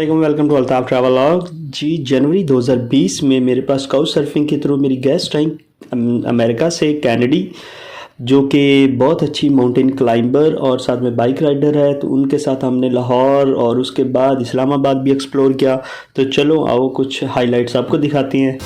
Welcome to Altaf travelogue जी। जनवरी 2020 में मेरे पास couch surfing के थ्रू मेरी गेस्ट आई अमेरिका से कैनेडी, जो कि बहुत अच्छी माउंटेन क्लाइंबर और साथ में बाइक राइडर है। तो उनके साथ हमने लाहौर और उसके बाद इस्लामाबाद भी एक्सप्लोर किया। तो चलो आओ कुछ हाइलाइट्स आपको दिखाती हैं।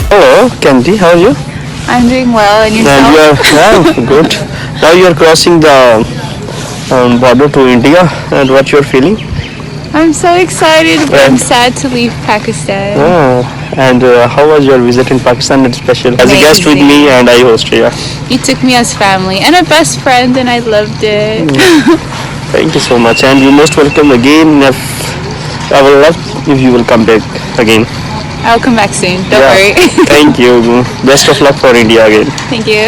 Hello, Candy. How are you? I'm doing well, and yourself? And you are good. Now you are crossing the border to India, and what you are feeling? I'm so excited, but I'm sad to leave Pakistan. And how was your visit in Pakistan? It's special. As a guest with me, and I host you. You took me as family and a best friend, and I loved it. Thank you so much, and you're most welcome again. I will love if you will come back again. I'll come back soon. Don't worry. Thank you. Best of luck for India again. Thank you.